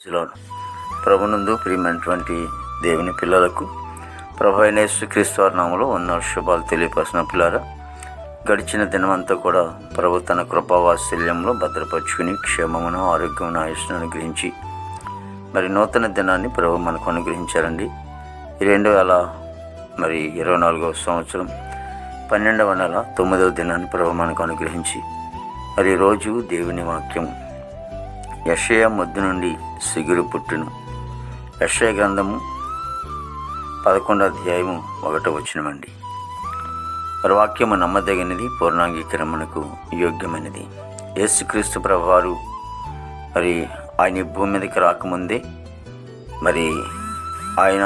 ప్రభునందు ప్రియమైనటువంటి దేవుని పిల్లలకు ప్రభు అయిన యేసుక్రీస్తు వారి నామములో ఉన్న శుభాలు తెలియపరిచిన పిల్లారా, గడిచిన దినమంతా కూడా ప్రభు తన కృపావాత్సల్యంలో భద్రపరుచుకుని క్షేమమును ఆరోగ్యమును ఆయుష్ను అనుగ్రహించి మరి నూతన దినాన్ని ప్రభు మనకు అనుగ్రహించారండి. 2024 సంవత్సరం 12వ నెల 9వ దినాన్ని ప్రభు మనకు అనుగ్రహించి మరి రోజు దేవుని వాక్యం యెషయా మొద్దు నుండి సిగురు పుట్టును. యెషయా గ్రంథము 11వ అధ్యాయము 1వ వచనమండి. మరి వాక్యము నమ్మదగినది, పూర్ణాంగీకరణకు యోగ్యమైనది. యేసుక్రీస్తు ప్రభువారు మరి ఆయన భూమి మీదకి రాకముందే మరి ఆయన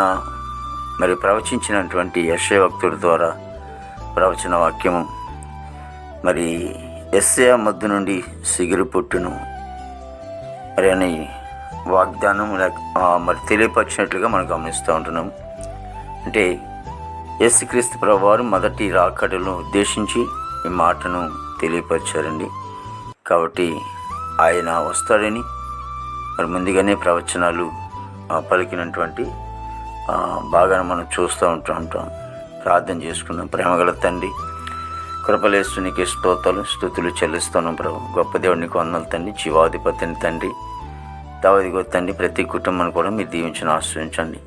ప్రవచించినటువంటి యెషయా భక్తుడి ద్వారా ప్రవచన వాక్యము మరి యెషయా మొద్దు నుండి సిగురు పుట్టును మరి అని వాగ్దానం మరి తెలియపరిచినట్లుగా మనం గమనిస్తూ ఉంటున్నాం. అంటే యేసుక్రీస్తు ప్రభువారు మొదటి రాకడను ఉద్దేశించి ఈ మాటను తెలియపరిచారండి. కాబట్టి ఆయన వస్తాడని మరి ముందుగానే ప్రవచనాలు పలికినటువంటి బాగా మనం చూస్తూ ఉంటాం. ప్రార్థన చేసుకున్నాం. ప్రేమగల తండ్రి, కృపలేస్తునికి స్తుతులు చెల్లిస్తున్నాం ప్రభు. గొప్ప దేవుడికి వందనాలు తండ్రి, జీవాధిపతిని తండ్రి, దావీదు తండ్రి, ప్రతి కుటుంబాన్ని కూడా మీరు దీవించిన ఆశ్రయించండి.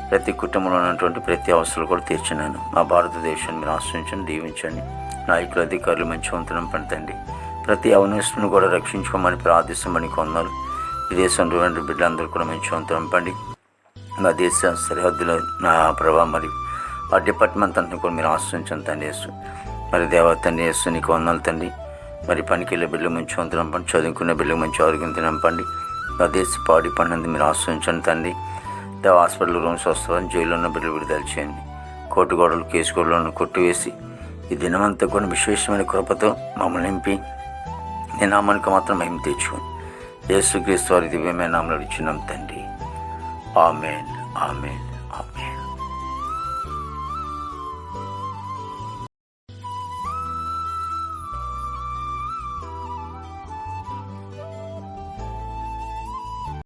ప్రతి కుటుంబంలో ఉన్నటువంటి ప్రతి అవసరాలు కూడా తీర్చినాను. మా భారతదేశాన్ని మీరు ఆశ్రయించండి, దీవించండి. నాయకులు, అధికారులు మంచివంతనం తండ్రి, ప్రతి అవనస్తుని కూడా రక్షించుకోమని ప్రార్థిస్తామని కొందరు ఈ దేశంలో బిడ్డలందరూ కూడా మంచివంతనం పండి. మా దేశ సరిహద్దులో నా ప్రభావ మరి ఆ డిపార్ట్మెంట్ అంతా కూడా మీరు ఆశ్రయించండి తండ్రి యేసు. మరి దేవతండ్రి యేసు నీకు వందనాలు తండ్రి. మరి పనికి వెళ్ళే బిడ్డలు మంచి వంతనం పండి, చదువుకునే బిడ్డలు మంచి ఆరోగ్యం తినంపండి. నా దేశ పాడి పండుగ మీరు ఆశ్రయించండి తండ్రి. దేవ హాస్పిటల్ రూమ్స్ వస్తారని జైల్లో ఉన్న బిడ్డలు విడుదల చేయండి. కోర్టు గోడలు, కేసు గోడలను కొట్టివేసి ఈ దినమంతా కూడా విశేషమైన కృపతో మమ్మల్ని నింపి నీ నామానికి మాత్రం మేము తెచ్చుకోండి. యేసుక్రీస్తు వారి దివ్యమైన నామములో ఇచ్చినాం తండ్రి. ఆమేన్, ఆమేన్, ఆమేన్.